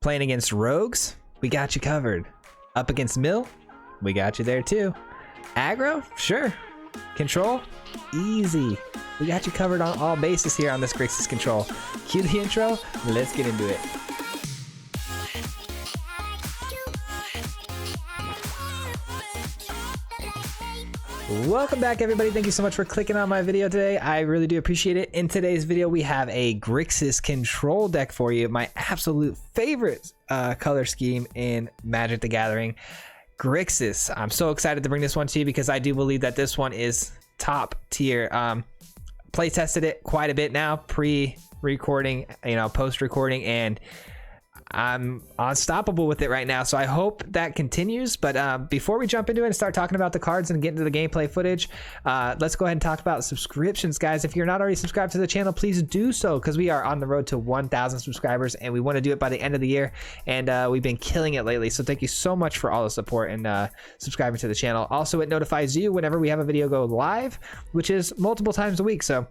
Playing against rogues, we got you covered. Up against mill, we got you there too. Aggro, sure. Control, easy. We got you covered on all bases here on this GRIXIS control. Cue the intro, let's get into it. Welcome back, everybody. Thank you so much for clicking on my video today. I really do appreciate it. In today's video, we have a GRIXIS control deck for you. My absolute favorite color scheme in Magic the Gathering, GRIXIS. I'm so excited to bring this one to you because I do believe that this one is top tier. Play tested it quite a bit now, pre-recording, post-recording, and I'm unstoppable with it right now, so I hope that continues. But before we jump into it and start talking about the cards and get into the gameplay footage, let's go ahead and talk about subscriptions, guys. If you're not already subscribed to the channel, please do so, because we are on the road to 1,000 subscribers and we want to do it by the end of the year, and we've been killing it lately, so thank you so much for all the support and subscribing to the channel. Also, it notifies you whenever we have a video go live, which is multiple times a week, so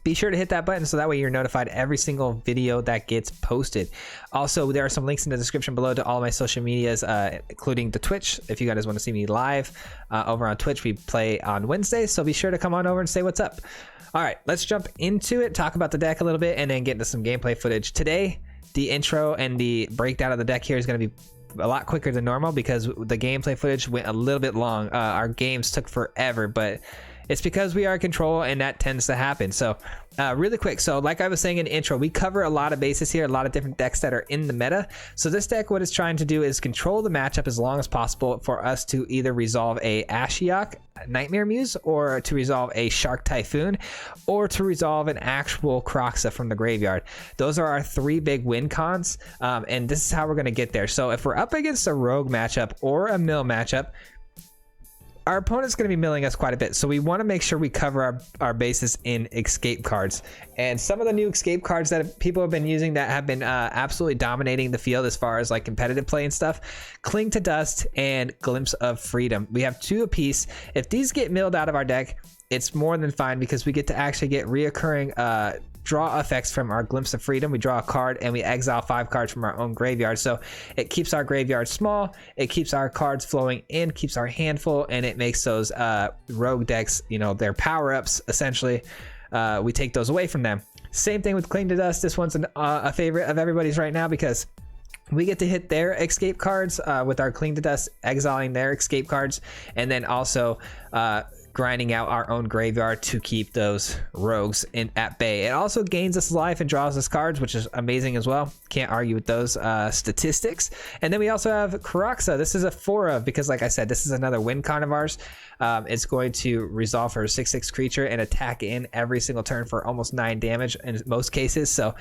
be sure to hit that button so that way you're notified every single video that gets posted. Also, there are some links in the description below to all my social medias, including the Twitch. If you guys want to see me live over on Twitch, we play on Wednesdays, so be sure to come on over and say what's up. All right, let's jump into it, talk about the deck a little bit, and then get into some gameplay footage. Today, the intro and the breakdown of the deck here is going to be a lot quicker than normal because the gameplay footage went a little bit long. Our games took forever, but it's because we are in control and that tends to happen. So really quick, so like I was saying in the intro, we cover a lot of bases here, a lot of different decks that are in the meta. So this deck, what it's trying to do is control the matchup as long as possible for us to either resolve a Ashiok, Nightmare Muse, or to resolve a Shark Typhoon, or to resolve an actual Kroxa from the graveyard. Those are our three big win cons, and this is how we're going to get there. So if we're up against a rogue matchup or a mill matchup, our opponent's going to be milling us quite a bit, so we want to make sure we cover our bases in escape cards. And some of the new escape cards that people have been using that have been absolutely dominating the field as far as like competitive play and stuff, Cling to Dust and Glimpse of Freedom. We have two apiece. If these get milled out of our deck, it's more than fine because we get to actually get reoccurring draw effects from our Glimpse of Freedom. We draw a card and we exile 5 cards from our own graveyard, so it keeps our graveyard small, it keeps our cards flowing in, keeps our hand full, and it makes those rogue decks, their power-ups essentially, we take those away from them. Same thing with Cling to Dust. This one's a favorite of everybody's right now because we get to hit their escape cards with our Cling to Dust, exiling their escape cards, and then also grinding out our own graveyard to keep those rogues at bay. It also gains us life and draws us cards, which is amazing as well. Can't argue with those statistics. And then we also have Carraxa. This is a 4-of because, like I said, this is another win con of ours. It's going to resolve for a 6/6 creature and attack in every single turn for almost 9 damage in most cases. So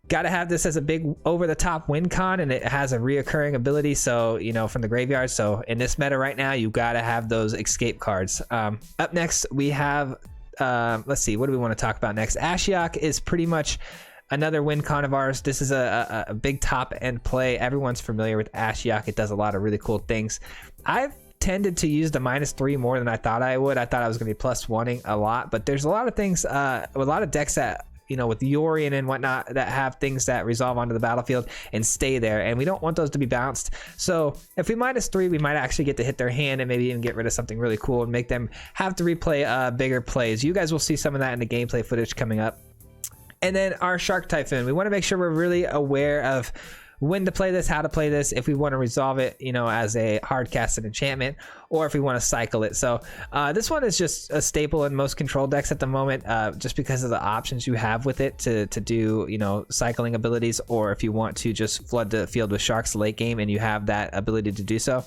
got to have this as a big over-the-top win con, and it has a reoccurring ability, so from the graveyard. So in this meta right now, you got to have those escape cards. Up next, we have let's see, what do we want to talk about next? Ashiok is pretty much another win con of ours. This is a big top end play. Everyone's familiar with Ashiok. It does a lot of really cool things. I've tended to use the -3 more than I thought I would. I thought I was going to be +1ing a lot, but there's a lot of things, a lot of decks that with Yorion and whatnot that have things that resolve onto the battlefield and stay there, and we don't want those to be bounced. So if we -3, we might actually get to hit their hand and maybe even get rid of something really cool and make them have to replay bigger plays. You guys will see some of that in the gameplay footage coming up. And then our Shark Typhoon, we want to make sure we're really aware of when to play this, how to play this, if we want to resolve it, as a hard casted enchantment, or if we want to cycle it. So this one is just a staple in most control decks at the moment, just because of the options you have with it to do, cycling abilities, or if you want to just flood the field with sharks late game and you have that ability to do so.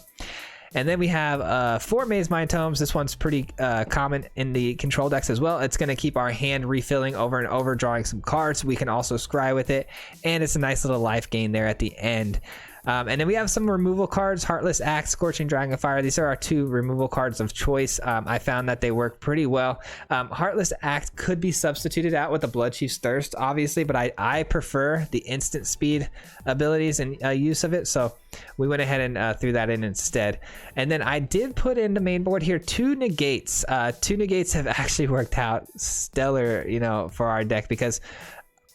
And then we have 4 Mazemind Tomes. This one's pretty common in the control decks as well. It's going to keep our hand refilling over and over, drawing some cards. We can also scry with it, and it's a nice little life gain there at the end. And then we have some removal cards, Heartless Act, Scorching Dragonfire. These are our 2 removal cards of choice. I found that they work pretty well. Heartless Act could be substituted out with the Bloodchief's Thirst, obviously, but I prefer the instant speed abilities and use of it, so we went ahead and threw that in instead. And then I did put in the main board here 2 negates. 2 negates have actually worked out stellar, for our deck, because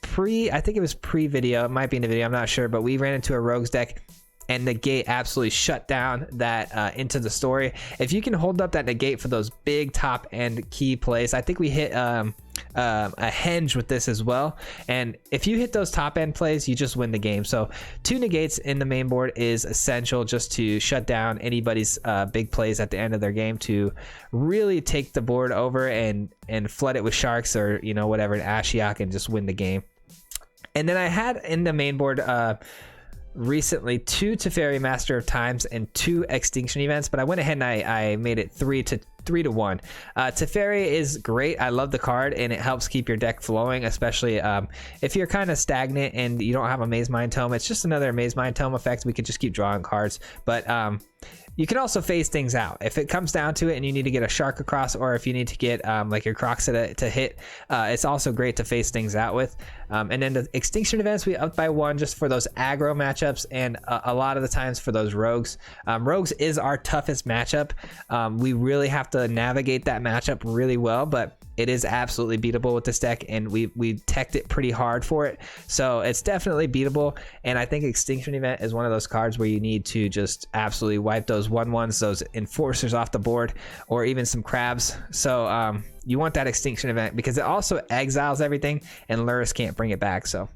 I think it was pre-video, it might be in the video, I'm not sure, but we ran into a rogues deck and Negate absolutely shut down that Into the Story. If you can hold up that Negate for those big top end key plays, I think we hit a henge with this as well, and if you hit those top end plays, you just win the game. So 2 Negates in the main board is essential just to shut down anybody's big plays at the end of their game, to really take the board over and flood it with sharks or, you know, whatever, an Ashiok, and just win the game. And then I had in the main board recently 2 Teferi Master of Times and 2 Extinction Events, but I went ahead and I made it 3 to 1. Teferi is great. I love the card, and it helps keep your deck flowing, especially if you're kind of stagnant and you don't have a Mazemind Tome. It's just another Mazemind Tome effect. We could just keep drawing cards, but you can also phase things out if it comes down to it and you need to get a shark across, or if you need to get like your Kroxa to hit. It's also great to phase things out with. And then the Extinction Events, we up by 1 just for those aggro matchups, and a lot of the times for those rogues. Rogues is our toughest matchup. We really have to navigate that matchup really well, but it is absolutely beatable with this deck, and we teched it pretty hard for it, so it's definitely beatable. And I think Extinction Event is one of those cards where you need to just absolutely wipe those 1/1s, those enforcers off the board, or even some crabs. So you want that Extinction Event because it also exiles everything and Lurrus can't bring it back. So,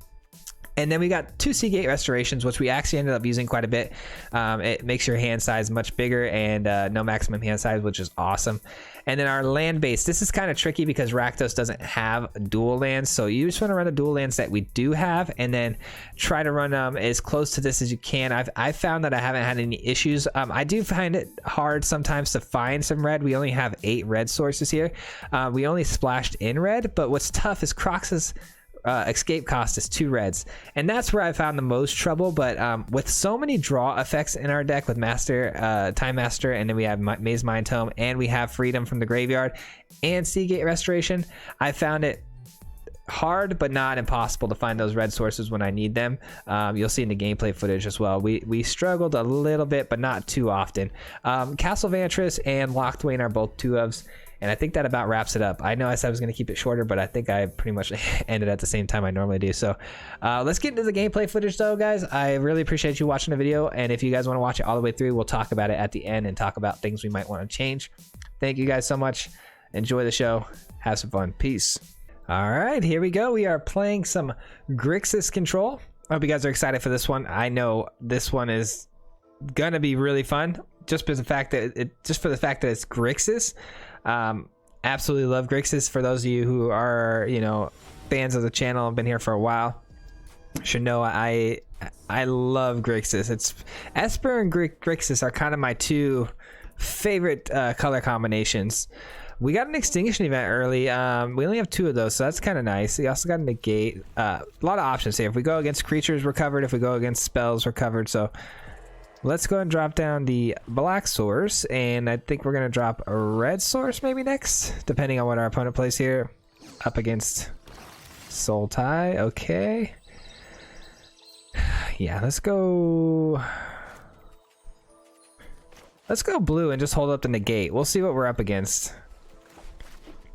and then we got 2 Seagate Restorations, which we actually ended up using quite a bit. It makes your hand size much bigger, and no maximum hand size, which is awesome. And then our land base, this is kind of tricky because Rakdos doesn't have dual lands, so you just want to run the dual lands that we do have, and then try to run as close to this as you can. I've found that I haven't had any issues. I do find it hard sometimes to find some red. We only have 8 red sources here. We only splashed in red, but what's tough is Kroxa's escape cost is 2 reds, and that's where I found the most trouble. But with so many draw effects in our deck with Time Master, and then we have Mazemind Tome, and we have Freedom from the Graveyard and Seagate Restoration, I found it hard but not impossible to find those red sources when I need them. You'll see in the gameplay footage as well, we struggled a little bit, but not too often. Castle Vantress and Locthwain are both 2-ofs, and I think that about wraps it up. I know I said I was going to keep it shorter, but I think I pretty much ended at the same time I normally do. So let's get into the gameplay footage though, guys. I really appreciate you watching the video, and if you guys want to watch it all the way through, we'll talk about it at the end and talk about things we might want to change. Thank you guys so much. Enjoy the show. Have some fun. Peace. All right, here we go. We are playing some GRIXIS Control. I hope you guys are excited for this one. I know this one is gonna be really fun, just for the fact that it's GRIXIS. Absolutely love GRIXIS. For those of you who are, you know, fans of the channel and been here for a while, should know I love GRIXIS. It's Esper and GRIXIS are kind of my 2 favorite color combinations. We got an Extinction Event early. We only have 2 of those, so that's kind of nice. We also got a Negate. A lot of options here. If we go against creatures, we're covered. If we go against spells, we're covered. So let's go and drop down the black source, and I think we're going to drop a red source maybe next, depending on what our opponent plays here. Up against Sultai. Okay. Yeah, let's go blue and just hold up the Negate. We'll see what we're up against.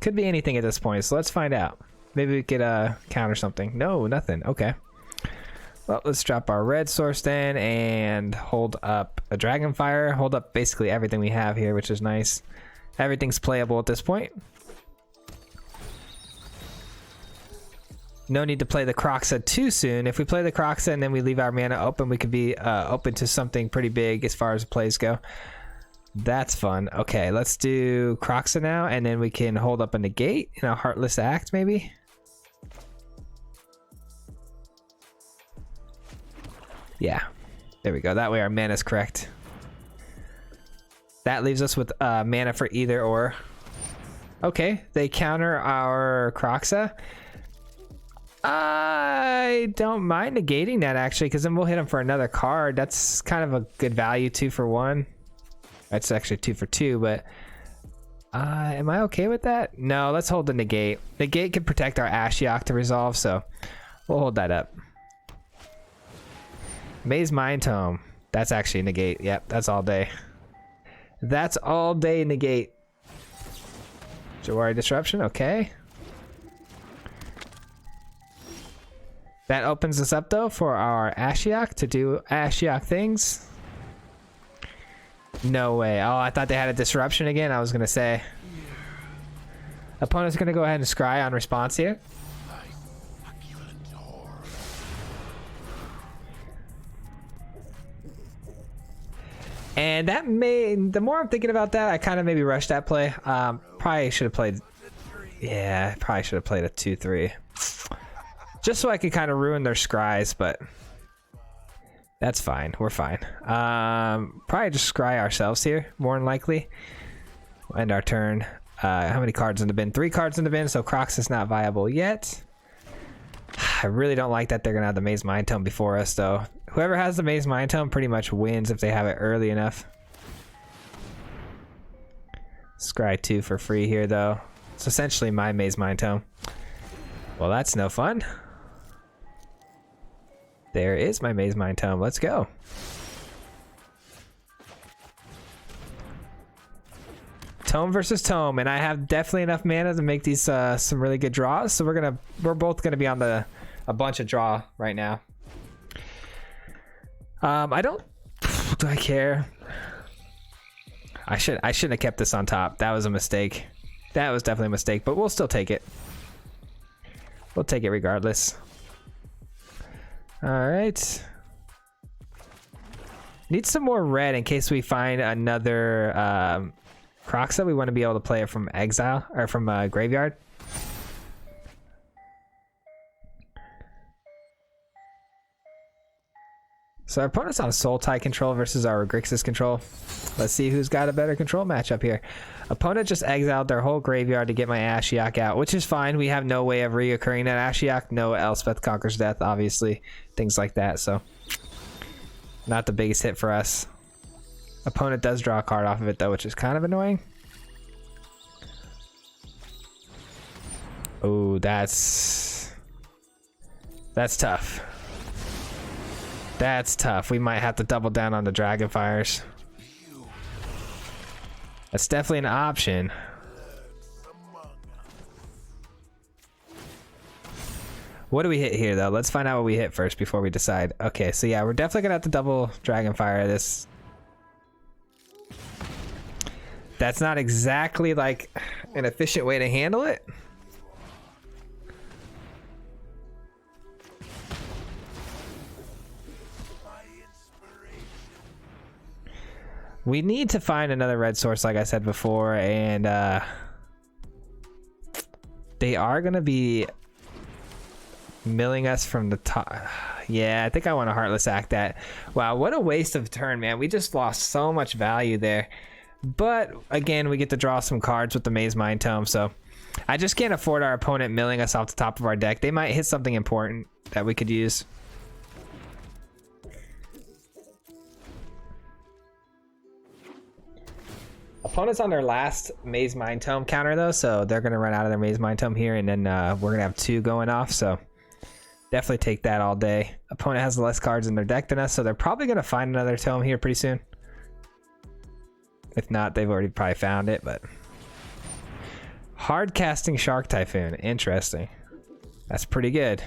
Could be anything at this point, so let's find out. Maybe we could counter something. No, nothing. Okay. Well, let's drop our red source then and hold up a Dragonfire. Hold up basically everything we have here, which is nice. Everything's playable at this point. No need to play the Kroxa too soon. If we play the Kroxa and then we leave our mana open, we could be open to something pretty big as far as plays go. That's fun. Okay, let's do Kroxa now, and then we can hold up a Negate and a Heartless Act maybe. Yeah, there we go. That way our mana is correct. That leaves us with mana for either or. Okay, they counter our Kroxa. I don't mind negating that actually, because then we'll hit them for another card. That's kind of a good value, 2 for 1. That's actually 2 for 2, but am I okay with that? No, let's hold the Negate. Negate can protect our Ashiok to resolve, so we'll hold that up. Mazemind Tome. That's actually Negate. Yep, that's all day. That's all day Negate. Jawari Disruption, okay. That opens us up though for our Ashiok to do Ashiok things. No way. Oh, I thought they had a disruption again. I was gonna say. Opponent's gonna go ahead and scry on response here. And that may, the more I'm thinking about that, I kind of maybe rushed that play. Probably should have played, yeah, probably should have played a 2-3. Just so I could kind of ruin their scries, but that's fine. We're fine. Probably just scry ourselves here, more than likely. We'll end our turn. How many cards in the bin? 3 cards in the bin, so Kroxa is not viable yet. I really don't like that they're gonna have the Mazemind Tome before us, though. Whoever has the Mazemind Tome pretty much wins if they have it early enough. Scry 2 for free here, though. It's essentially my Mazemind Tome. Well, that's no fun. There is my Mazemind Tome. Let's go. Tome versus Tome, and I have definitely enough mana to make these some really good draws. So we're both gonna be on a bunch of draw right now. I don't. Do I care? I shouldn't have kept this on top. That was a mistake. That was definitely a mistake, but we'll still take it. We'll take it regardless. All right. Need some more red in case we find another Kroxa. We want to be able to play it from exile or from graveyard. So our opponent's on Soul Tie control versus our GRIXIS control. Let's see who's got a better control matchup here. Opponent just exiled their whole graveyard to get my Ashiok out, which is fine. We have no way of reoccurring that Ashiok. No Elspeth Conquers Death, obviously. Things like that, so not the biggest hit for us. Opponent does draw a card off of it, though, which is kind of annoying. Oh, that's tough. That's tough. We might have to double down on the Dragonfires. That's definitely an option. What do we hit here, though? Let's find out what we hit first before we decide. Okay, so yeah, we're definitely gonna have to double Dragonfire this. That's not exactly like an efficient way to handle it. We need to find another red source, like I said before, and they are gonna be milling us from the top. Yeah, I think I want to Heartless Act that. Wow, what a waste of turn, man. We just lost so much value there. But again, we get to draw some cards with the Mazemind Tome, so I just can't afford our opponent milling us off the top of our deck. They might hit something important that we could use. Opponent's on their last Mazemind Tome counter, though, so they're going to run out of their Mazemind Tome here, and then we're going to have 2 going off, so definitely take that all day. Opponent has less cards in their deck than us, so they're probably going to find another Tome here pretty soon. If not, they've already probably found it, but... Hard casting Shark Typhoon. Interesting. That's pretty good.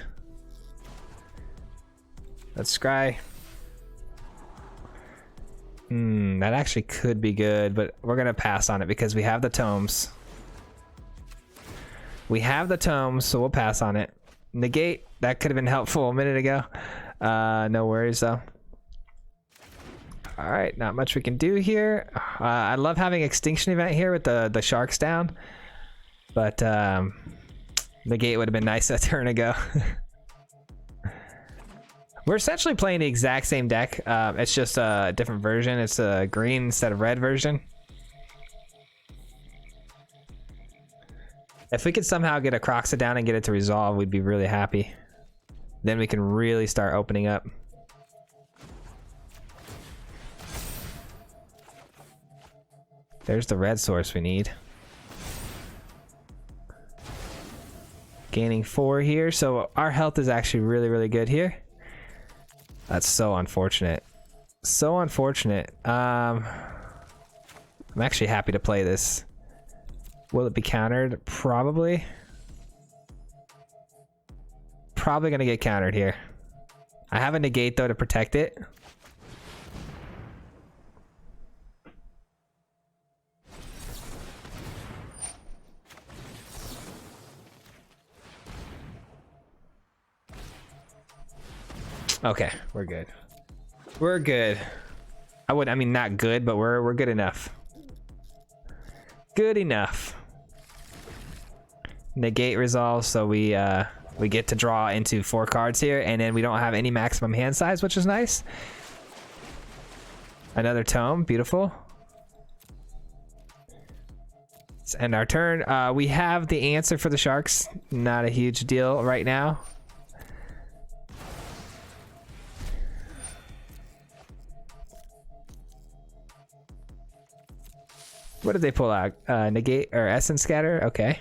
Let's scry. That actually could be good, but we're going to pass on it because we have the tomes. We have the tomes, so we'll pass on it. Negate, that could have been helpful a minute ago. No worries, though. All right, not much we can do here. I love having Extinction Event here with the sharks down, but Negate would have been nice a turn ago. We're essentially playing the exact same deck. It's just a different version. It's a green instead of red version. If we could somehow get a Kroxa down and get it to resolve, we'd be really happy. Then we can really start opening up. There's the red source we need. Gaining 4 here, so our health is actually really, really good here. That's so unfortunate. So unfortunate. I'm actually happy to play this. Will it be countered? Probably. probably gonna get countered here. I have a negate though to protect it. Okay, we're good. We're good. I mean, not good, but we're good enough. Good enough. Negate resolve, so we get to draw into 4 cards here, and then we don't have any maximum hand size, which is nice. Another tome, beautiful. Let's end our turn. We have the answer for the Sharks. Not a huge deal right now. What did they pull out? Negate or Essence Scatter? Okay.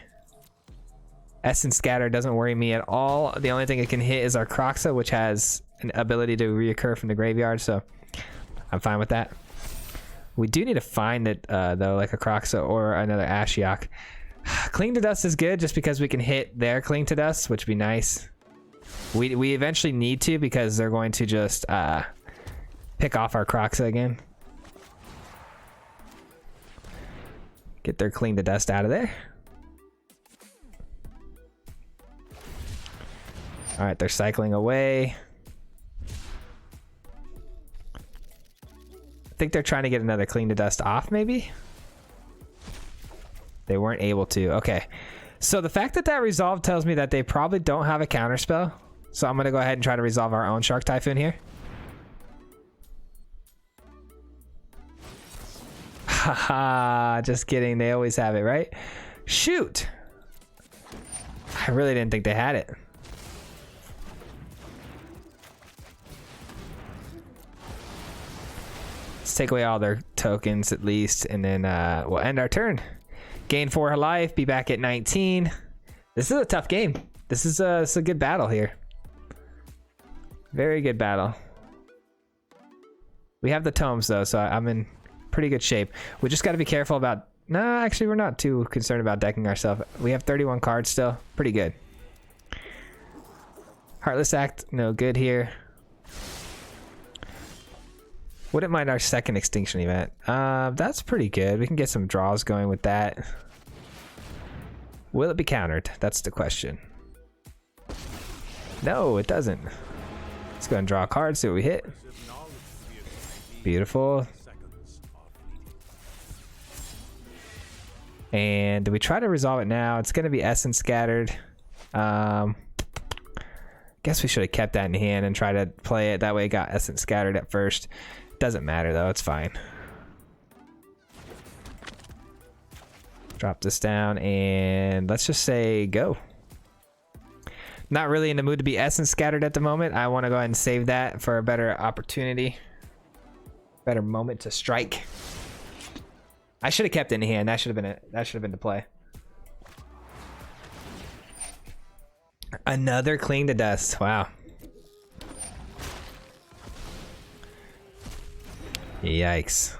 Essence Scatter doesn't worry me at all. The only thing it can hit is our Kroxa, which has an ability to reoccur from the graveyard, so I'm fine with that. We do need to find it, though, like a Kroxa or another Ashiok. Cling to Dust is good just because we can hit their Cling to Dust, which would be nice. We eventually need to because they're going to just pick off our Kroxa again. Get their Cling to Dust out of there. All right, they're cycling away. I think they're trying to get another Cling to Dust off, maybe? They weren't able to. Okay. So the fact that that resolve tells me that they probably don't have a counter spell. So I'm going to go ahead and try to resolve our own Shark Typhoon here. Haha, just kidding. They always have it, right? Shoot. I really didn't think they had it. Let's take away all their tokens at least, and then we'll end our turn. Gain 4 life, be back at 19. This is a tough game. This is a good battle here. Very good battle. We have the tomes though, so I'm in pretty good shape. We just got to be careful about... Nah, actually we're not too concerned about decking ourselves. We have 31 cards still. Pretty good. Heartless Act, no good here. Wouldn't mind our second Extinction Event. That's pretty good. We can get some draws going with that. Will it be countered? That's the question. No, it doesn't. Let's go and draw a card, see what we hit. Beautiful. And do we try to resolve it now? It's going to be Essence Scattered. Guess we should have kept that in hand and try to play it. That way it got Essence Scattered at first. Doesn't matter though, it's fine. Drop this down and let's just say go. Not really in the mood to be Essence Scattered at the moment. I want to go ahead and save that for a better opportunity. Better moment to strike. I should have kept it in hand. That should have been it. That should have been the play. Another Cling to Dust. Wow. Yikes.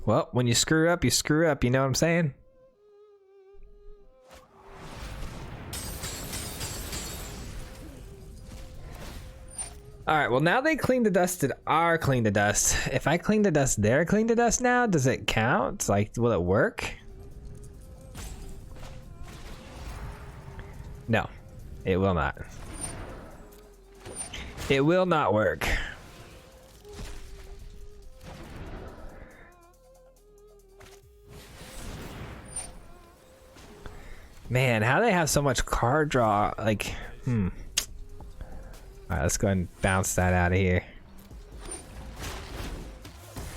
Well, when you screw up, you screw up. You know what I'm saying? All right, well, now they Cling to Dusted our Cling to Dust. If I Cling to Dust their Cling to Dust now, does it count? Like, will it work? No, it will not. It will not work. Man, how do they have so much card draw? Like, All right, let's go ahead and bounce that out of here.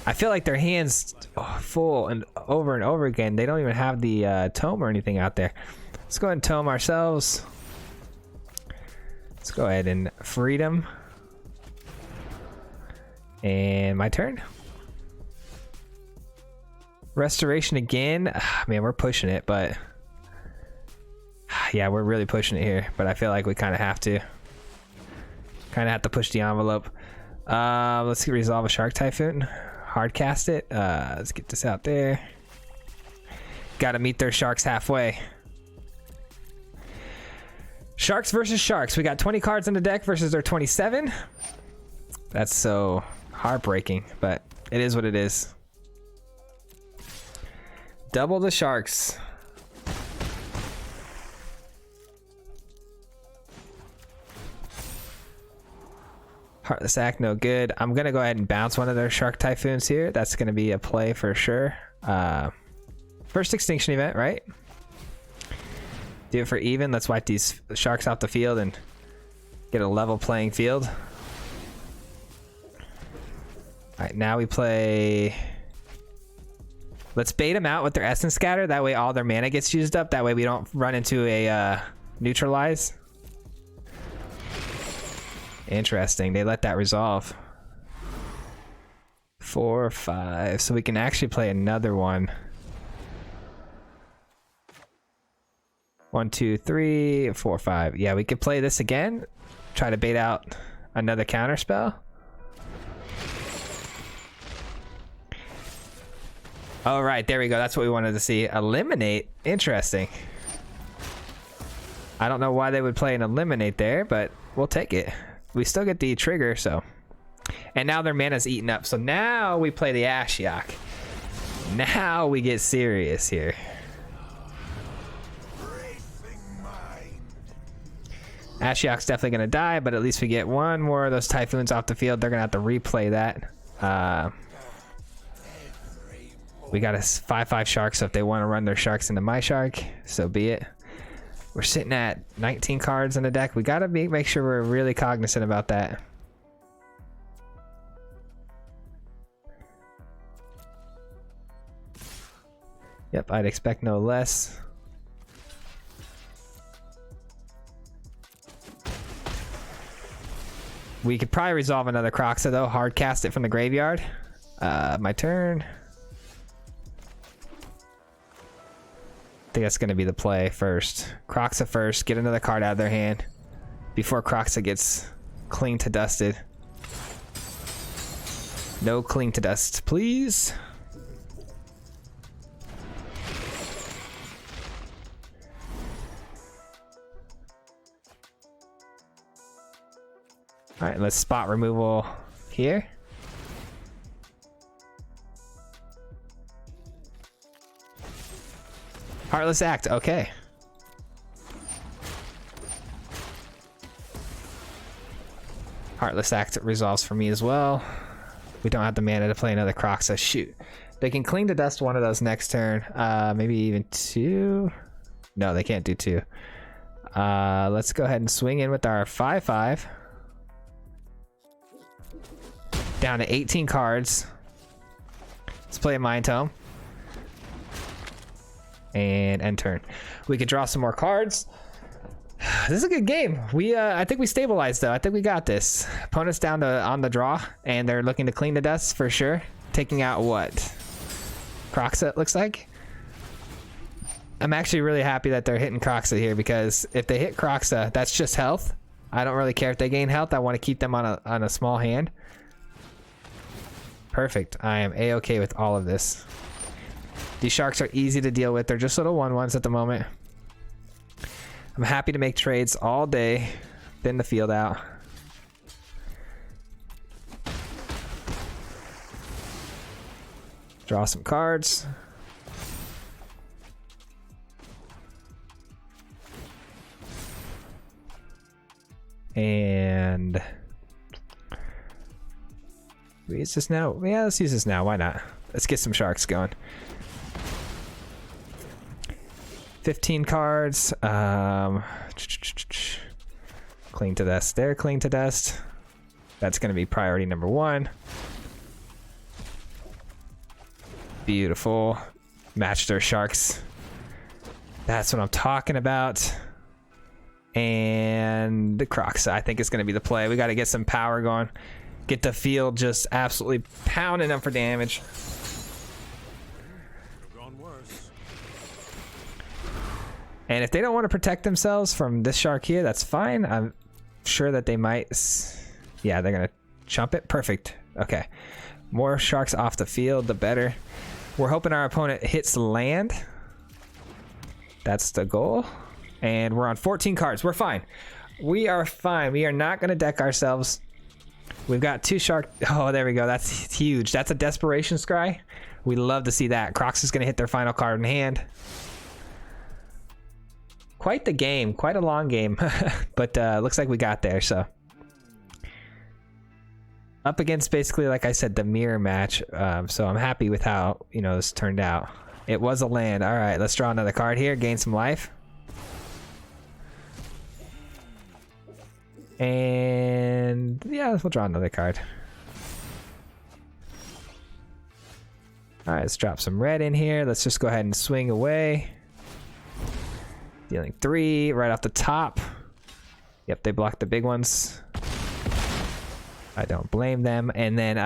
I feel like their hands full and over again. They don't even have the tome or anything out there. Let's go ahead and tome ourselves. Let's go ahead and freedom. And my turn. Restoration again. Man, we're pushing it, but yeah, we're really pushing it here. But I feel like we kind of have to. Kind of have to push the envelope. Let's resolve a Shark Typhoon. Hard cast it. Let's get this out there. Got to meet their sharks halfway. Sharks versus Sharks. We got 20 cards in the deck versus their 27. That's so heartbreaking, but it is what it is. Double the Sharks. Heartless Act, no good. I'm going to go ahead and bounce one of their Shark Typhoons here. That's going to be a play for sure. First Extinction Event, right? Do it for even. Let's wipe these Sharks off the field and get a level playing field. All right, now we play... Let's bait them out with their Essence Scatter. That way all their mana gets used up. That way we don't run into a neutralize. Interesting. They let that resolve. 4 or 5. So we can actually play another one. 1, 2, 3, 4, 5. Yeah, we could play this again. Try to bait out another counter spell. All right, there we go. That's what we wanted to see. Eliminate. Interesting. I don't know why they would play an eliminate there, but we'll take it. We still get the trigger, so. And now their mana's eaten up. So now we play the Ashiok. Now we get serious here. Ashiok's definitely going to die, but at least we get one more of those Typhoons off the field. They're going to have to replay that. We got a 5/5 Shark, so if they want to run their Sharks into my Shark, so be it. We're sitting at 19 cards in the deck. We got to make sure we're really cognizant about that. Yep, I'd expect no less. We could probably resolve another Kroxa though. Hard cast it from the graveyard. My turn. I think that's going to be the play first. Kroxa first. Get another card out of their hand before Kroxa gets cling to dusted. No cling to dust, please. All right, let's spot removal here. Heartless Act, okay. Heartless Act resolves for me as well. We don't have the mana to play another Kroxa. Shoot. They can cling to dust one of those next turn. Maybe even 2. No, they can't do 2. Let's go ahead and swing in with our 5/5. Down to 18 cards. Let's play a Mind Tome. And end turn. We could draw some more cards. This is a good game. I think we stabilized though. I think we got this. Opponent's down to on the draw, and they're looking to clean the dust for sure. Taking out what? Kroxa, it looks like. I'm actually really happy that they're hitting Kroxa here, because if they hit Kroxa, that's just health. I don't really care if they gain health. I want to keep them on a small hand. Perfect. I am a-okay with all of this. These Sharks are easy to deal with. They're just little 1/1s at the moment. I'm happy to make trades all day. Thin the field out. Draw some cards. And we use this now. Yeah, let's use this now. Why not? Let's get some Sharks going. 15 cards. Cling to dust. There, cling to dust. That's going to be priority number 1. Beautiful. Match their Sharks. That's what I'm talking about. And the Kroxa, I think, is going to be the play. We got to get some power going. Get the field just absolutely pounding them for damage. And if they don't want to protect themselves from this Shark here, that's fine. I'm sure that they might. Yeah, they're going to chump it. Perfect. Okay. More Sharks off the field, the better. We're hoping our opponent hits land. That's the goal. And we're on 14 cards. We're fine. We are fine. We are not going to deck ourselves. We've got 2 shark. Oh, there we go. That's huge. That's a desperation scry. We love to see that. Kroxa is going to hit their final card in hand. Quite the game. Quite a long game. But looks like we got there. So up against basically, like I said, the mirror match. So I'm happy with how, you know, this turned out. It was a land. All right, let's draw another card here. Gain some life. And yeah, we'll draw another card. All right, let's drop some red in here. Let's just go ahead and swing away. Dealing 3 right off the top. Yep, they blocked the big ones. I don't blame them. And then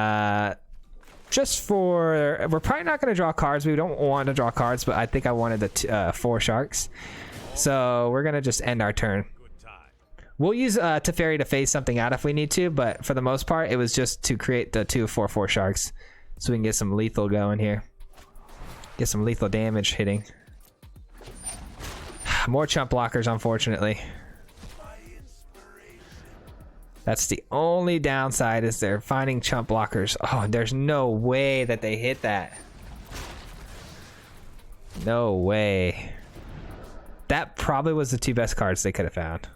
just for, we're probably not going to draw cards. We don't want to draw cards, but I think I wanted the 4 sharks. So we're going to just end our turn. We'll use Teferi to phase something out if we need to, but for the most part, it was just to create the 2 4/4 sharks so we can get some lethal going here. Get some lethal damage hitting. More chump blockers, unfortunately. That's the only downside, is they're finding chump blockers. Oh, there's no way that they hit that. No way. That probably was the 2 best cards they could have found.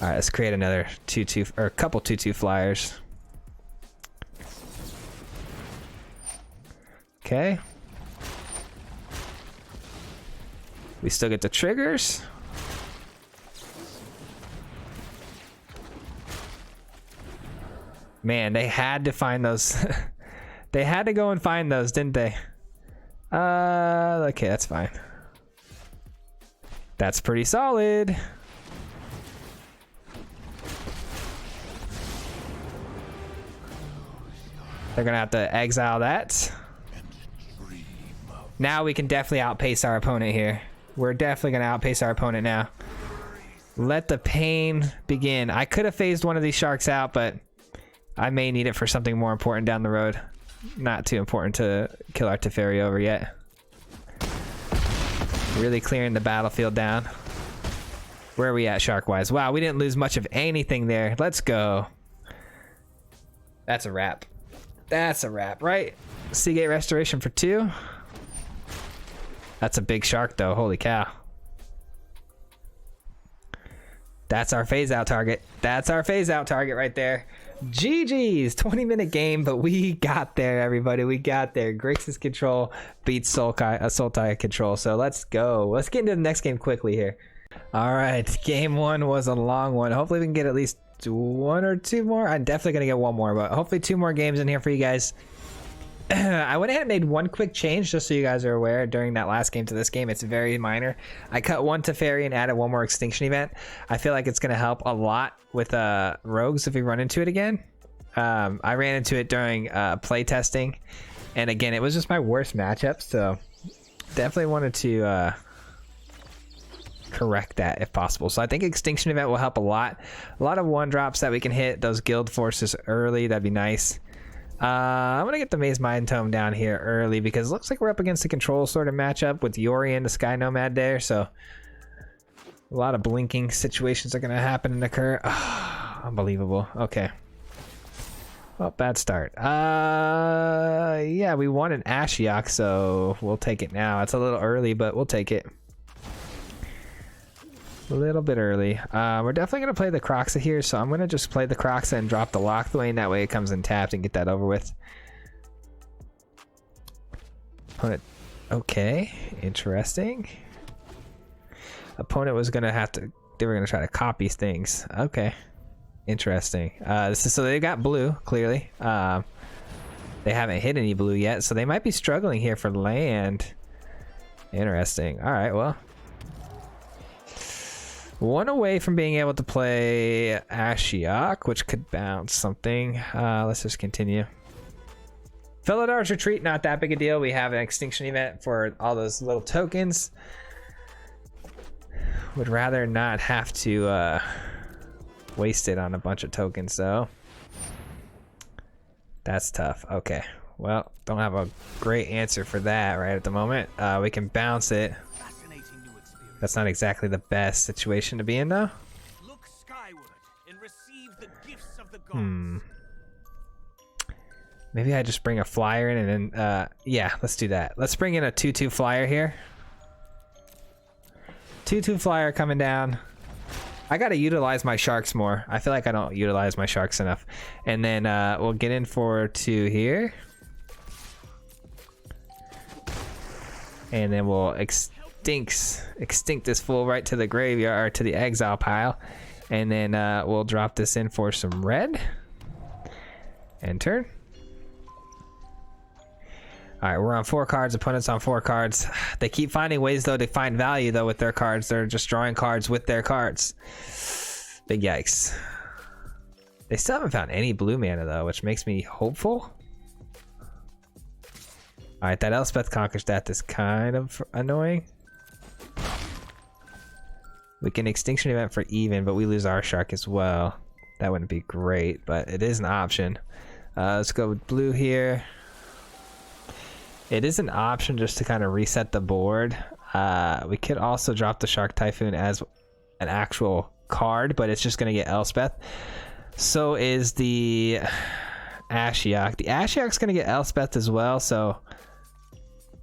All right, let's create another 2/2 or a couple 2/2 flyers. Okay. We still get the triggers. Man, they had to find those. They had to go and find those, didn't they? Okay, that's fine. That's pretty solid. They're gonna have to exile that. Now we can definitely outpace our opponent here. We're definitely gonna outpace our opponent now. Let the pain begin. I could have phased one of these sharks out, but I may need it for something more important down the road. Not too important to kill our Teferi over yet. Really clearing the battlefield down. Where are we at shark-wise? Wow, we didn't lose much of anything there. Let's go. That's a wrap. That's a wrap, right? Seagate Restoration for 2. That's a big shark, though. Holy cow. That's our phase-out target. That's our phase-out target right there. GG's. 20-minute game, but we got there, everybody. We got there. GRIXIS control beats Sultai control. So let's go. Let's get into the next game quickly here. All right. Game 1 was a long one. Hopefully we can get at least 1 or 2 more. I'm definitely going to get 1 more, but hopefully 2 more games in here for you guys. I went ahead and made 1 quick change just so you guys are aware during that last game to this game. It's very minor. I cut 1 Teferi and added 1 more Extinction Event. I feel like it's going to help a lot with rogues if we run into it again. I ran into it during play testing, and again, it was just my worst matchup, so definitely wanted to correct that if possible. So I think Extinction Event will help a lot. A lot of 1-drops that we can hit those guild forces early. That'd be nice. I'm gonna get the Mazemind Tome down here early because it looks like we're up against a control sort of matchup with Yori and the Sky Nomad there, so a lot of blinking situations are gonna happen and occur. Oh, unbelievable. Okay. Well, bad start. Yeah, we won an Ashiok, so we'll take it now. It's a little early, but we'll take it. A little bit early. We're definitely going to play the Kroxa here, so I'm going to just play the Kroxa and drop the Locthwain. That way it comes in tapped and get that over with. Opponent. Okay, interesting. Opponent was going to have to... They were going to try to copy things. Okay, interesting. So they got blue, clearly. They haven't hit any blue yet, so they might be struggling here for land. Interesting. All right, well... 1 away from being able to play Ashiok, which could bounce something. Let's just continue. Philodar's Retreat, not that big a deal. We have an Extinction Event for all those little tokens. Would rather not have to waste it on a bunch of tokens, though. That's tough. Okay. Well, don't have a great answer for that right at the moment. We can bounce it. That's not exactly the best situation to be in, though. Look skyward and receive the gifts of the gods. Maybe I just bring a flyer in and then, yeah, let's do that. Let's bring in a 2/2 flyer here. 2/2 flyer coming down. I gotta utilize my sharks more. I feel like I don't utilize my sharks enough. And then we'll get in for 2 here. And then we'll extinct this fool right to the graveyard, or to the exile pile. And then we'll drop this in for some red. And turn. All right, we're on 4 cards. Opponent's on 4 cards. They keep finding ways, though, to find value, though, with their cards. They're just drawing cards with their cards. Big yikes. They still haven't found any blue mana, though, which makes me hopeful. All right, that Elspeth Conqueror's Death is kind of annoying. We can Extinction Event for even, but we lose our shark as well. That wouldn't be great, but it is an option. Let's go with blue here. It is an option just to kind of reset the board. We could also drop the Shark Typhoon as an actual card, but it's just going to get Elspeth. So is the Ashiok. The Ashiok's going to get Elspeth as well, so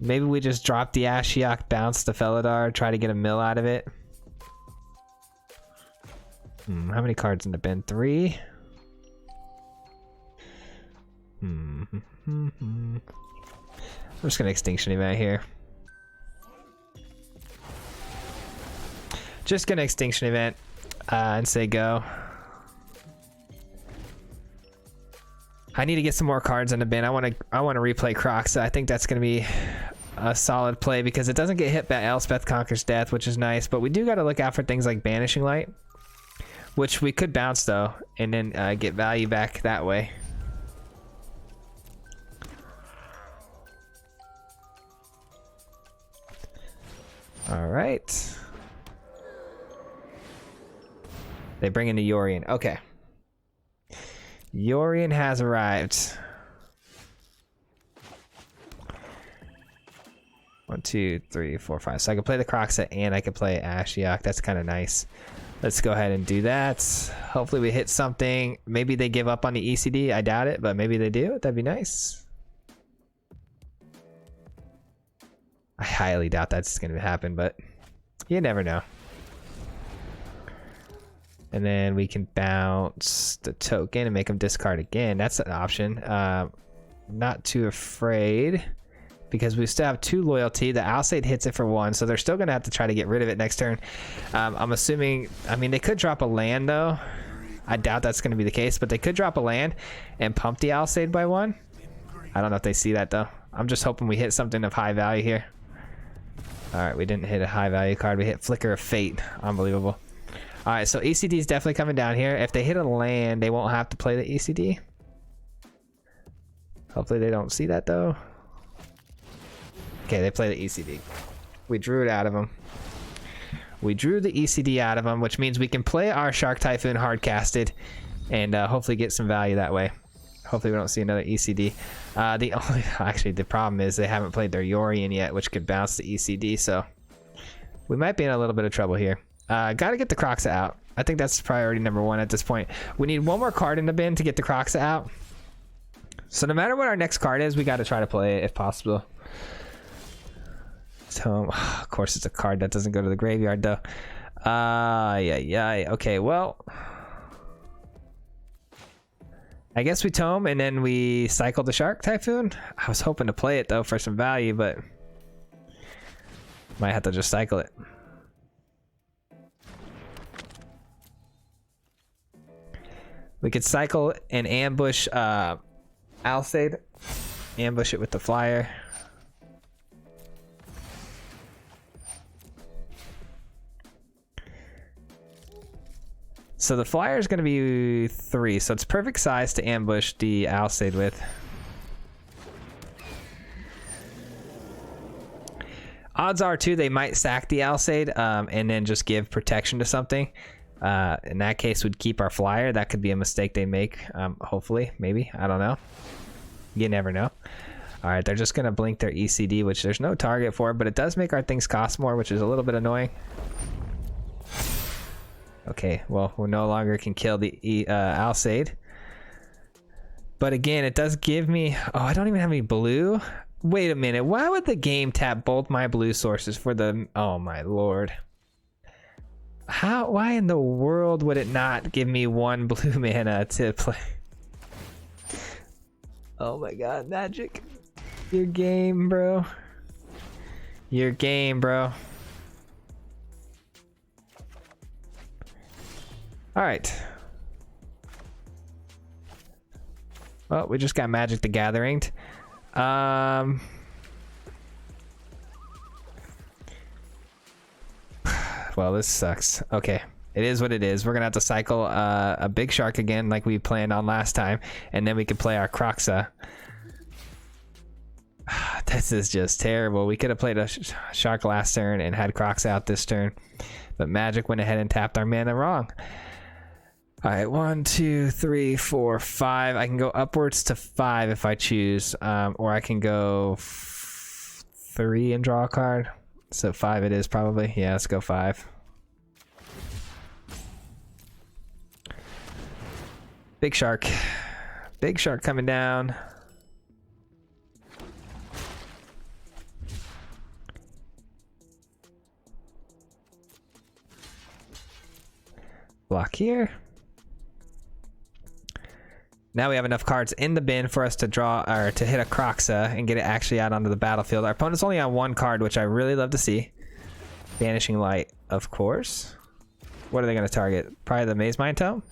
maybe we just drop the Ashiok, bounce the Felidar, try to get a mill out of it. How many cards in the bin? 3? I'm just gonna Extinction Event here. Just gonna Extinction Event and say go. I need to get some more cards in the bin. I want to replay Kroxa. I think that's gonna be a solid play because it doesn't get hit by Elspeth Conqueror's Death, which is nice. But we do got to look out for things like Banishing Light, which we could bounce though, and then get value back that way. All right. They bring in the Yorion. Okay. Yorion has arrived. 1, 2, 3, 4, 5. So I can play the Kroxa and I can play Ashiok. That's kind of nice. Let's go ahead and do that. Hopefully we hit something. Maybe they give up on the ECD. I doubt it, but maybe they do. That'd be nice. I highly doubt that's going to happen, but you never know. And then we can bounce the token and make them discard again. That's an option. Not too afraid because we still have 2 loyalty. The Alseid hits it for 1, so they're still going to have to try to get rid of it next turn. I'm assuming, I mean, they could drop a land though. I doubt that's going to be the case, but they could drop a land and pump the Alseid by 1. I don't know if they see that though. I'm just hoping we hit something of high value here. All right, we didn't hit a high value card. We hit Flicker of Fate. Unbelievable. All right, so ECD is definitely coming down here. If they hit a land, they won't have to play the ECD. Hopefully they don't see that though. Okay, they play the ECD. We drew it out of them. We drew the ECD out of them, which means we can play our Shark Typhoon hard casted and hopefully get some value that way. Hopefully we don't see another ECD. Actually, the problem is they haven't played their Yorion yet, which could bounce the ECD, so we might be in a little bit of trouble here. Gotta get the Kroxa out. I think that's priority number 1 at this point. We need 1 more card in the bin to get the Kroxa out. So no matter what our next card is, we gotta try to play it if possible. So, of course, it's a card that doesn't go to the graveyard, though. Yeah. Okay, well, I guess we tome and then we cycle the Shark Typhoon. I was hoping to play it though for some value, but might have to just cycle it. We could cycle and ambush Alseid. Ambush it with the flyer. So the flyer is going to be 3, so it's perfect size to ambush the Alseid with. Odds are too they might sack the Alseid and then just give protection to something. In that case, we'd keep our flyer. That could be a mistake they make. Hopefully, maybe, I don't know. You never know. All right, they're just gonna blink their ECD, which there's no target for, but it does make our things cost more, which is a little bit annoying. Okay, well, we no longer can kill the Alseid. But again, it does give me... Oh, I don't even have any blue. Wait a minute. Why would the game tap both my blue sources for the... Oh, my lord. Why in the world would it not give me one blue mana to play? Oh my god, Magic. Your game, bro. Your game, bro. Alright. Well, we just got Magic the Gathering. Well, this sucks. Okay. It is what it is. We're gonna have to cycle a big shark again like we planned on last time, and then we could play our Kroxa. This is just terrible. We could have played a shark last turn and had Kroxa out this turn, but Magic went ahead and tapped our mana wrong. All right, 1, 2, 3, 4, 5. I can go upwards to 5 if I choose, or I can go 3 and draw a card. So 5 it is probably. Yeah, let's go 5. Big shark. Big shark coming down. Block here. Now we have enough cards in the bin for us to draw or to hit a Kroxa and get it actually out onto the battlefield. Our opponent's only on 1 card, which I really love to see. Vanishing Light, of course. What are they going to target? Probably the Mazemind Tome?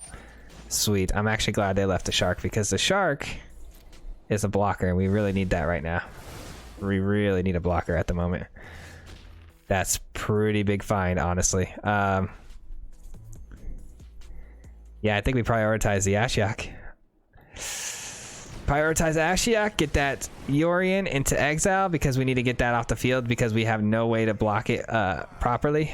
Sweet. I'm actually glad they left the shark because the shark is a blocker and we really need that right now. We really need a blocker at the moment. That's pretty big find, honestly. Yeah, I think we prioritize the Ashiok. Prioritize Ashiok, get that Yorion into exile because we need to get that off the field because we have no way to block it properly.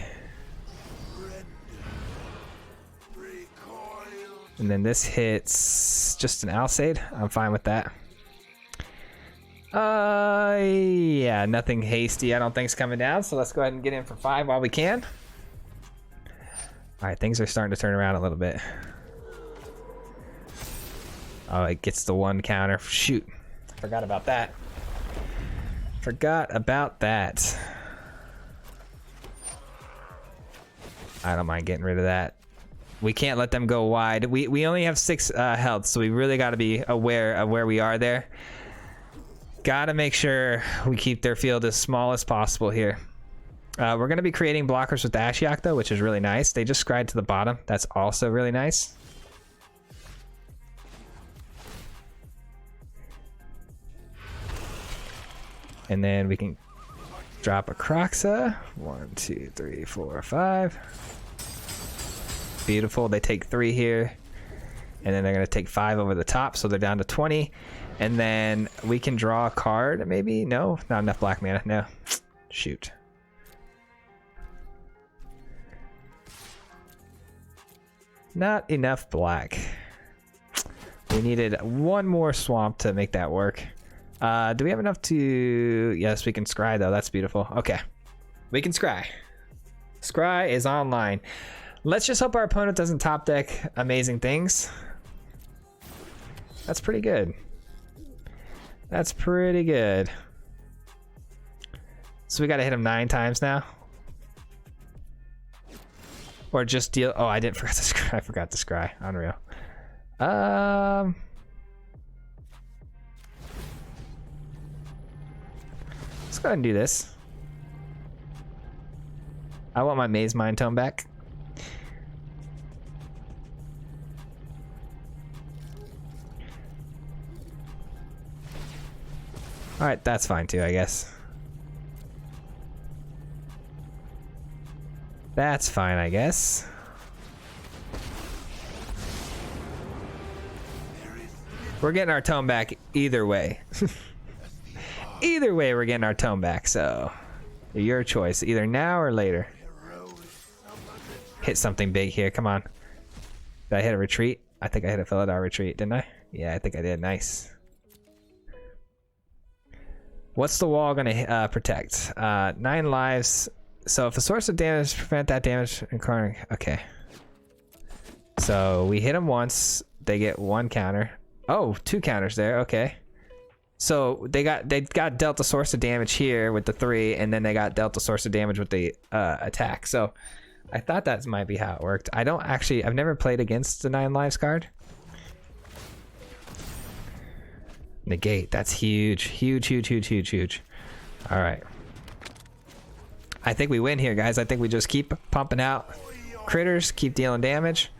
And then this hits just an Alseid. I'm fine with that. Yeah, nothing hasty I don't think's coming down, so let's go ahead and get in for 5 while we can. Alright, things are starting to turn around a little bit. Oh, it gets the 1 counter. Shoot. Forgot about that. Forgot about that. I don't mind getting rid of that. We can't let them go wide. We only have 6 health, so we really got to be aware of where we are there. Got to make sure we keep their field as small as possible here. We're going to be creating blockers with Ashiok, though, which is really nice. They just scried to the bottom. That's also really nice. And then we can drop a Kroxa. 1, 2, 3, 4, 5. Beautiful. They take 3 here. And then they're going to take 5 over the top, so they're down to 20. And then we can draw a card, maybe? No? Not enough black mana. No. Shoot. Not enough black. We needed 1 more swamp to make that work. Do we have enough to... Yes, we can scry, though. That's beautiful. Okay. We can scry. Scry is online. Let's just hope our opponent doesn't top deck amazing things. That's pretty good. That's pretty good. So we got to hit him 9 times now. Or just deal... Oh, I forgot to scry. I forgot to scry. Unreal. Let's go ahead and do this. I want my Mazemind Tome back. Alright, that's fine too, I guess. That's fine, I guess. We're getting our tome back either way. Either way, we're getting our tome back, so your choice, either now or later. Hit something big here, come on. Did I hit a retreat? I think I hit a Felidar retreat, didn't I? Yeah, I think I did. Nice. What's the wall gonna protect? 9 lives. So if a source of damage prevent that damage, okay. So we hit them once, they get 1 counter. Oh, 2 counters there. Okay. So they got dealt a source of damage here with the 3, and then they got dealt a source of damage with the attack. So I thought that might be how it worked. I've never played against the 9 lives card. Negate, that's huge. Huge. All right. I think we win here, guys. I think we just keep pumping out critters, keep dealing damage.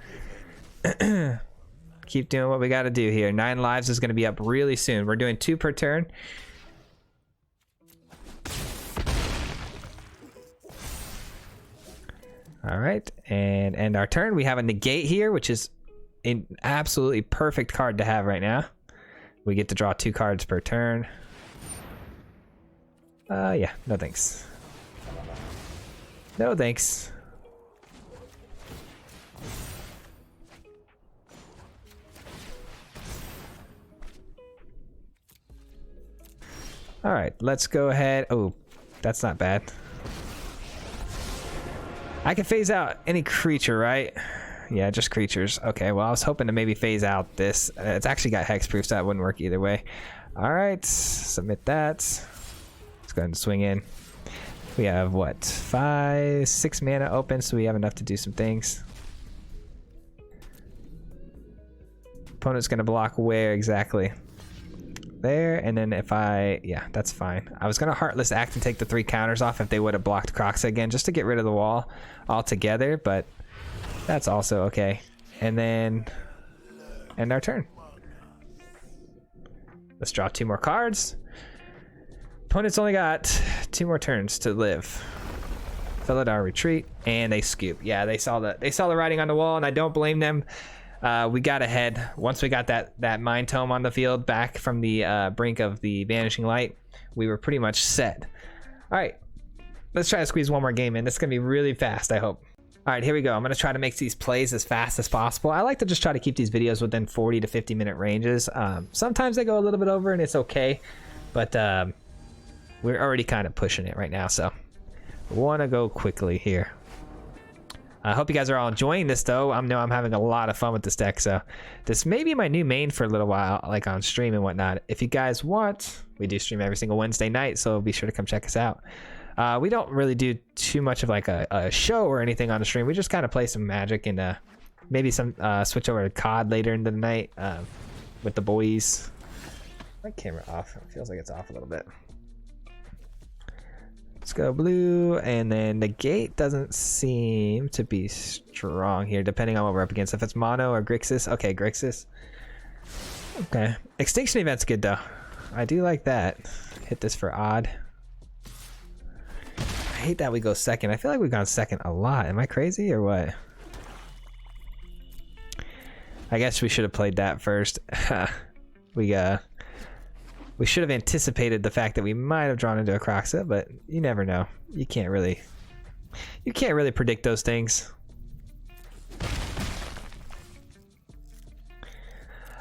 Keep doing what we got to do here. 9 lives is going to be up really soon. We're doing 2 per turn. All right, and end our turn. We have a negate here, which is an absolutely perfect card to have right now. We get to draw 2 cards per turn. Yeah, no thanks. No thanks. All right, let's go ahead. Oh, that's not bad. I can phase out any creature, right? Yeah, just creatures. Okay, well, I was hoping to maybe phase out this. It's actually got hexproof, so that wouldn't work either way. All right, submit that. Let's go ahead and swing in. We have, what, 5, 6 mana open, so we have enough to do some things. Opponent's going to block where exactly? There, and then if yeah, that's fine. I was gonna Heartless Act and take the 3 counters off if they would have blocked Kroxa again, just to get rid of the wall altogether, but that's also okay. And then end our turn. Let's draw 2 more cards. Opponent's only got 2 more turns to live. Felidar retreat, and they scoop. Yeah, they saw the writing on the wall, and I don't blame them. We got ahead once we got that Mind Tome on the field back from the brink of the Vanishing Light. We were pretty much set. All right, let's try to squeeze 1 more game in. This is gonna be really fast, I hope. All right, here we go. I'm gonna try to make these plays as fast as possible. I like to just try to keep these videos within 40 to 50 minute ranges. Sometimes they go a little bit over and it's okay, but we're already kind of pushing it right now, so we want to go quickly here. I hope you guys are all enjoying this, though. I know I'm having a lot of fun with this deck, so this may be my new main for a little while, like on stream and whatnot. If you guys want, we do stream every single Wednesday night, so be sure to come check us out. We don't really do too much of like a show or anything on the stream. We just kind of play some Magic and maybe some switch over to COD later in the night with the boys. My camera off. It feels like it's off a little bit. Let's go blue, and then the gate doesn't seem to be strong here, depending on what we're up against. If it's mono or Grixis. Okay, Grixis. Okay. Extinction Event's good, though. I do like that. Hit this for odd. I hate that we go second. I feel like we've gone second a lot. Am I crazy or what? I guess we should have played that first. We should have anticipated the fact that we might have drawn into a Kroxa, but you never know. You can't really predict those things.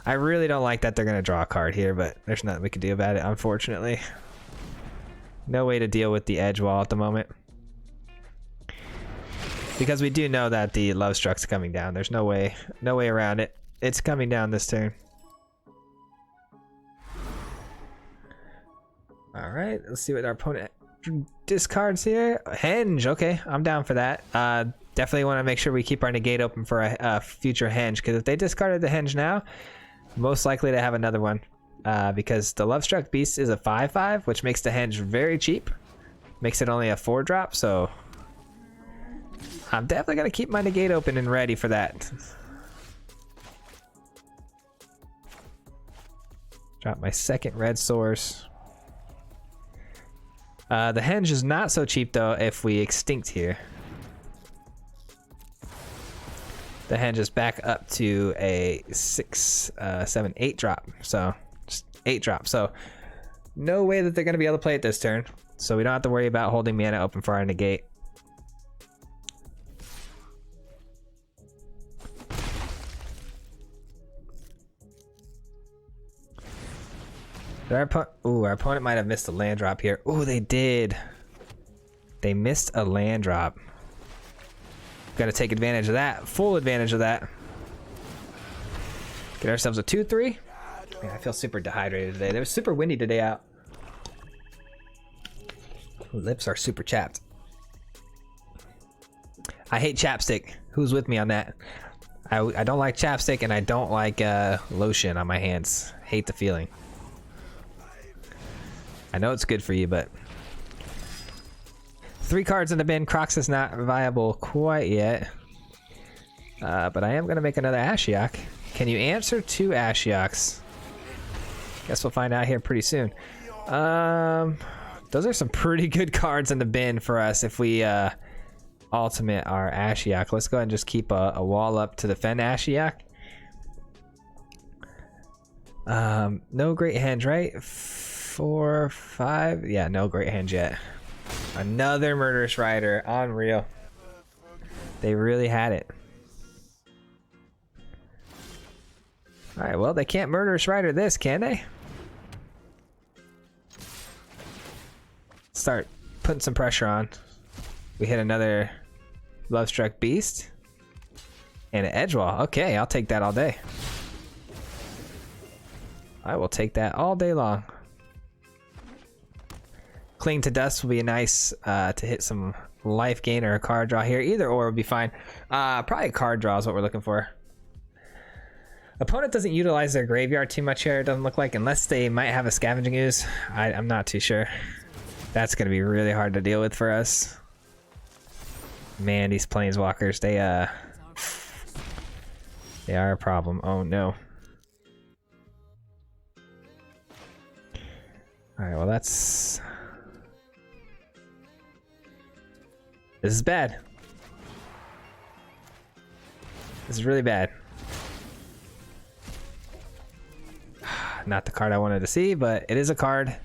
I really don't like that they're gonna draw a card here, but there's nothing we can do about it, unfortunately. No way to deal with the edge wall at the moment. Because we do know that the Love Struck's coming down. There's no way around it. It's coming down this turn. All right, let's see what our opponent discards here. Henge, okay, I'm down for that. Definitely want to make sure we keep our negate open for a future Henge, because if they discarded the Henge now, most likely to have another one. Because the Lovestruck Beast is a 5/5, which makes the Henge very cheap. Makes it only a 4-drop, so I'm definitely gonna keep my negate open and ready for that. Drop my second red source. The Henge is not so cheap though if we extinct here. The Henge is back up to a 6, 7, 8 drop. So just 8 drop. So no way that they're going to be able to play it this turn. So we don't have to worry about holding mana open for our negate. Our opponent might have missed a land drop here. Ooh, they did. They missed a land drop. Gotta take advantage of that. Full advantage of that. Get ourselves a 2-3. Man, I feel super dehydrated today. It was super windy today out. Lips are super chapped. I hate chapstick. Who's with me on that? I don't like chapstick, and I don't like lotion on my hands. Hate the feeling. I know it's good for you, but 3 cards in the bin. Kroxa's not viable quite yet, but I am gonna make another Ashiok. Can you answer 2 Ashioks? Guess we'll find out here pretty soon. Those are some pretty good cards in the bin for us if we ultimate our Ashiok. Let's go ahead and just keep a wall up to defend Ashiok. No great hands, right? 4, 5. Yeah, no great hands yet. Another Murderous Rider. Unreal. They really had it. Alright, well, they can't Murderous Rider this, can they? Start putting some pressure on. We hit another Lovestruck Beast. And an Edgewall. Okay, I'll take that all day. I will take that all day long. Cling to Dust will be nice to hit some life gain or a card draw here. Either or would be fine. Probably a card draw is what we're looking for. Opponent doesn't utilize their graveyard too much here, it doesn't look like, unless they might have a Scavenging Ooze. I'm not too sure. That's going to be really hard to deal with for us. Man, these Planeswalkers, they are a problem. Oh no. Alright, well this is bad. This is really bad. Not the card I wanted to see, but it is a card.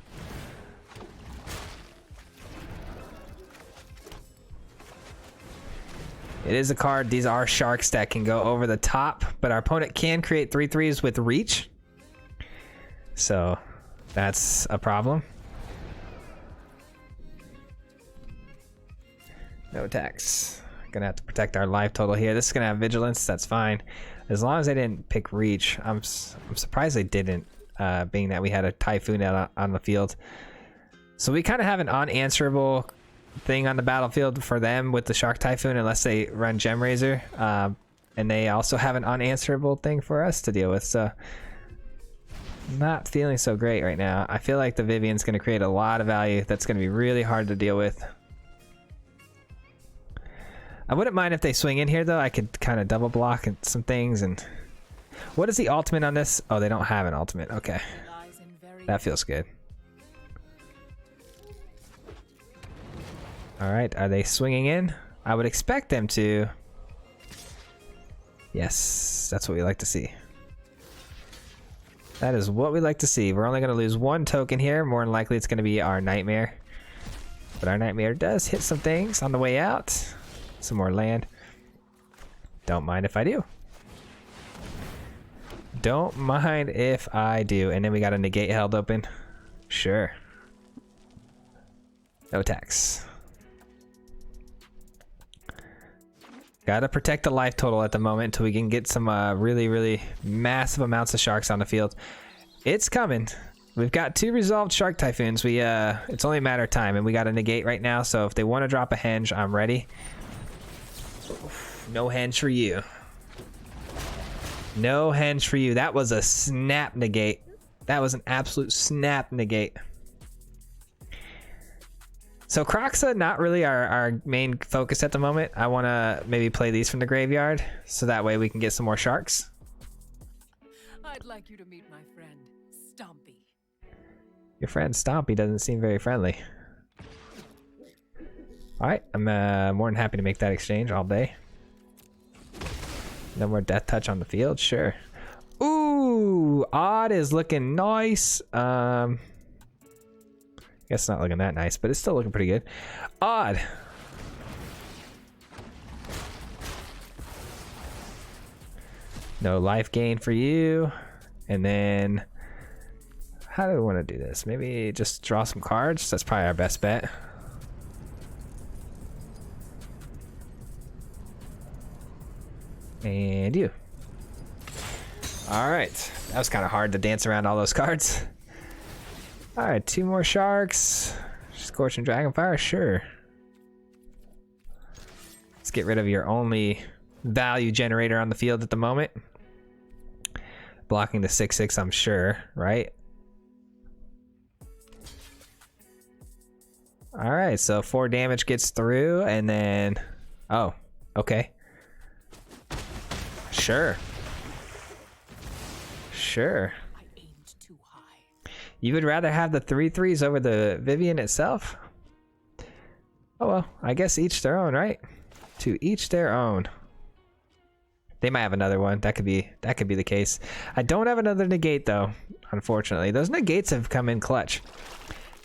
It is a card. These are sharks that can go over the top, but our opponent can create 3/3s with reach. So that's a problem. No attacks. Gonna have to protect our life total here. This is gonna have vigilance. That's fine, as long as they didn't pick reach. I'm surprised they didn't, being that we had a Typhoon out on the field. So we kind of have an unanswerable thing on the battlefield for them with the Shark Typhoon, unless they run Gem Razor, and they also have an unanswerable thing for us to deal with. So not feeling so great right now. I feel like the Vivian's gonna create a lot of value that's gonna be really hard to deal with. I wouldn't mind if they swing in here though. I could kind of double block some things. And what is the ultimate on this? Oh, they don't have an ultimate. Okay, that feels good. All right, are they swinging in? I would expect them to. Yes, that's what we like to see. That is what we like to see. We're only going to lose 1 token here. More than likely it's going to be our Nightmare. But our Nightmare does hit some things on the way out. Some more land. Don't mind if I do. Don't mind if I do. And then we got a Negate held open. Sure. No attacks. Gotta protect the life total at the moment until we can get some really, really massive amounts of sharks on the field. It's coming. We've got 2 resolved Shark Typhoons. It's only a matter of time, and we got a Negate right now, so if they want to drop a henge, I'm ready. No henge for you. No henge for you. That was a snap Negate. That was an absolute snap Negate. So Kroxa, not really our main focus at the moment. I want to maybe play these from the graveyard, so that way we can get some more sharks. I'd like you to meet my friend, Stompy. Your friend Stompy doesn't seem very friendly. Alright, I'm more than happy to make that exchange all day. No more Death Touch on the field? Sure. Ooh, Odd is looking nice. Guess it's not looking that nice, but it's still looking pretty good. Odd. No life gain for you. And then How do we want to do this? Maybe just draw some cards. That's probably our best bet. And you. All right. That was kind of hard to dance around all those cards. All right, 2 more sharks. Scorching Dragonfire, sure. Let's get rid of your only value generator on the field at the moment. Blocking the 6/6, I'm sure, right? All right, so 4 damage gets through, and then, oh, okay. Sure. Sure. I aimed too high. You would rather have the 3/3s over the Vivian itself? Oh well, I guess each their own, right? To each their own. They might have another one. That could be the case. I don't have another negate though, unfortunately. Those negates have come in clutch.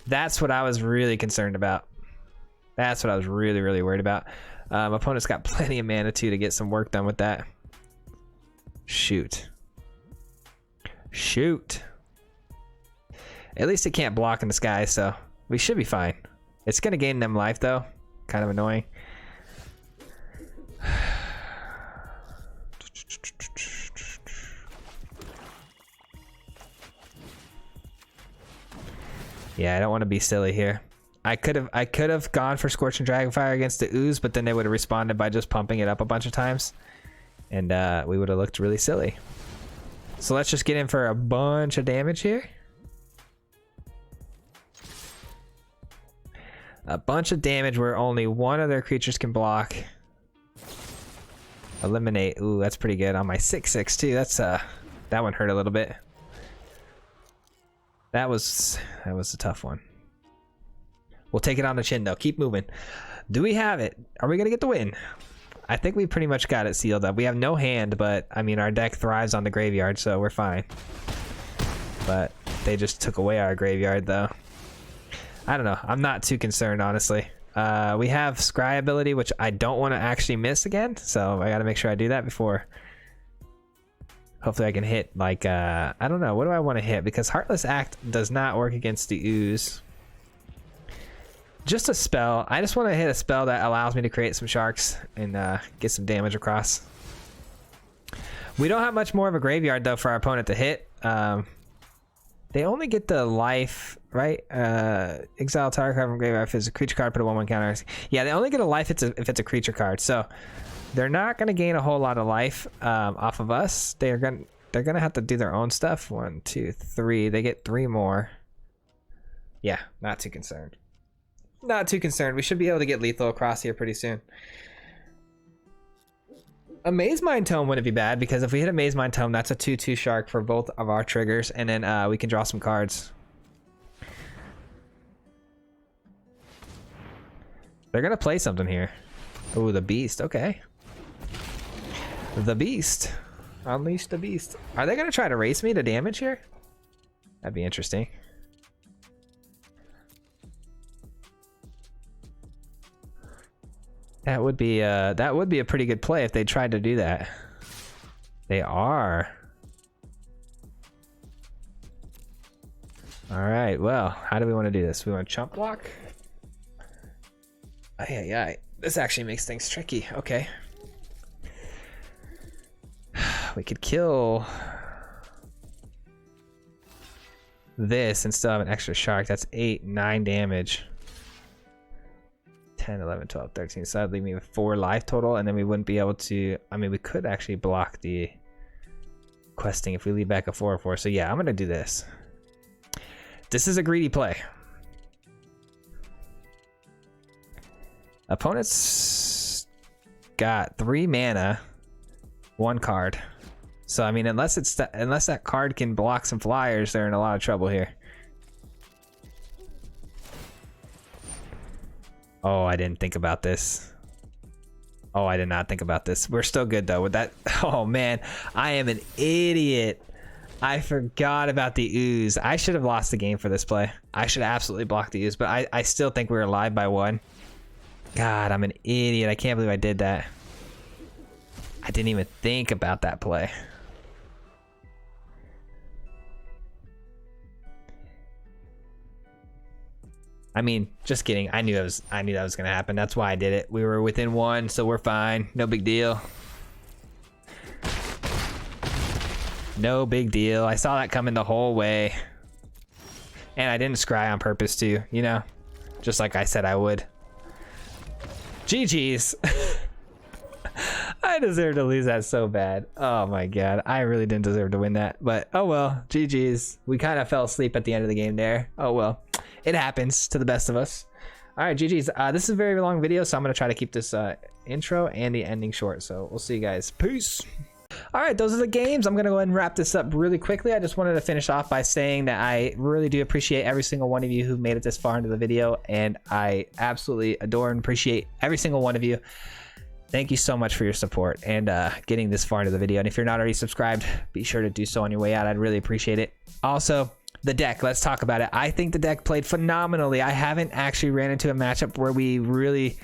That's what I was really concerned about. That's what I was really, really worried about. Opponent's got plenty of mana too to get some work done with that. Shoot. Shoot. At least it can't block in the sky, so we should be fine. It's gonna gain them life though. Kind of annoying. Yeah, I don't want to be silly here. I could have gone for Scorching Dragonfire against the Ooze, but then they would have responded by just pumping it up a bunch of times. And we would have looked really silly. So let's just get in for a bunch of damage here. A bunch of damage where only one of their creatures can block. Eliminate. Ooh, that's pretty good on my 6/6 too. That's that one hurt a little bit. That was a tough one. We'll take it on the chin though. Keep moving. Do we have it? Are we gonna get the win? I think we pretty much got it sealed up. We have no hand, but I mean our deck thrives on the graveyard, so we're fine. But they just took away our graveyard though. I don't know. I'm not too concerned, honestly. We have Scry ability, which I don't want to actually miss again, so I got to make sure I do that before. Hopefully I can hit, like, I don't know. What do I want to hit? Because Heartless Act does not work against the Ooze. Just a spell. I just want to hit a spell that allows me to create some sharks and get some damage across. We don't have much more of a graveyard, though, for our opponent to hit. They only get the life, right? Exile target card from graveyard if it's a creature card, put a 1/1 counter. Yeah, they only get a life if it's a creature card. So they're not going to gain a whole lot of life off of us. They're gonna have to do their own stuff. 1, 2, 3. They get 3 more. Yeah, not too concerned. Not too concerned. We should be able to get lethal across here pretty soon. A Mazemind Tome wouldn't be bad, because if we hit a Mazemind Tome, that's a 2/2 shark for both of our triggers, and then we can draw some cards. They're gonna play something here. Oh, the Beast. Okay. The Beast. Unleash the Beast. Are they gonna try to race me to damage here? That'd be interesting. That would be a pretty good play if they tried to do that. They are. All right. Well, how do we want to do this? We want to chump block. Yeah. This actually makes things tricky. Okay. We could kill this and still have an extra shark. That's 8, 9 damage. 10, 11, 12, 13. So that'd leave me with 4 life total, and then we wouldn't be able to. I mean, we could actually block the questing if we leave back a 4/4. So yeah, I'm gonna do this. This is a greedy play. Opponent's got 3 mana, 1 card. So I mean, unless that card can block some flyers, they're in a lot of trouble here. Oh, I didn't think about this. Oh, I did not think about this. We're still good though with that. Oh man, I am an idiot. I forgot about the Ooze. I should have lost the game for this play. I should have absolutely blocked the Ooze, but I still think we were alive by 1. God, I'm an idiot. I can't believe I did that. I didn't even think about that play. I mean, just kidding. I knew that was gonna happen. That's why I did it. We were within 1, so we're fine. No big deal. No big deal. I saw that coming the whole way. And I didn't scry on purpose too, you know? Just like I said I would. GG's. I deserve to lose that so bad. Oh my god. I really didn't deserve to win that. But oh well. GG's. We kind of fell asleep at the end of the game there. Oh well. It happens to the best of us. Alright, GG's. This is a very long video, so I'm going to try to keep this intro and the ending short. So we'll see you guys. Peace. All right, those are the games. I'm gonna go ahead and wrap this up really quickly. I just wanted to finish off by saying that I really do appreciate every single one of you who made it this far into the video, and I absolutely adore and appreciate every single one of you. Thank you so much for your support and getting this far into the video. And if you're not already subscribed, be sure to do so on your way out. I'd really appreciate it. Also, the deck, let's talk about it. I think the deck played phenomenally. I haven't actually ran into a matchup where we really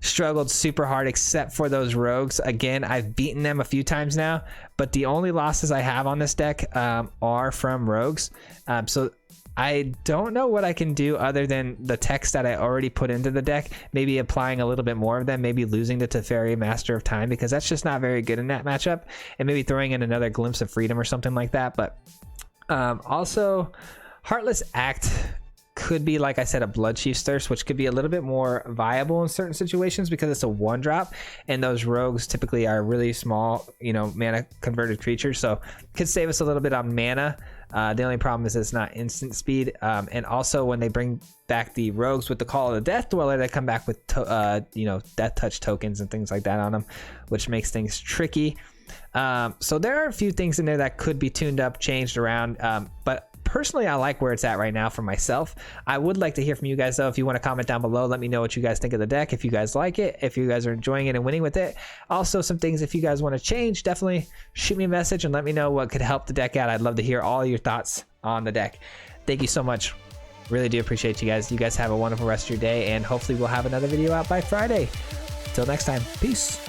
struggled super hard except for those rogues. Again, I've beaten them a few times now, but the only losses I have on this deck are from rogues. So I don't know what I can do other than the text that I already put into the deck, maybe applying a little bit more of them, maybe losing to Teferi, Master of Time, because that's just not very good in that matchup, and maybe throwing in another Glimpse of Freedom or something like that. But also Heartless Act could be, like I said, a Blood Chief's Thirst, which could be a little bit more viable in certain situations because it's a 1-drop, and those rogues typically are really small, you know, mana converted creatures, so could save us a little bit on mana. The only problem is it's not instant speed, and also when they bring back the rogues with the Call of the Death Dweller, they come back with you know, Death Touch tokens and things like that on them, which makes things tricky. So there are a few things in there that could be tuned up, changed around, but personally, I like where it's at right now for myself. I would like to hear from you guys, though. If you want to comment down below, let me know what you guys think of the deck, if you guys like it, if you guys are enjoying it and winning with it. Also, some things if you guys want to change, definitely shoot me a message and let me know what could help the deck out. I'd love to hear all your thoughts on the deck. Thank you so much. Really do appreciate you guys. You guys have a wonderful rest of your day, and hopefully we'll have another video out by Friday. Till next time, peace.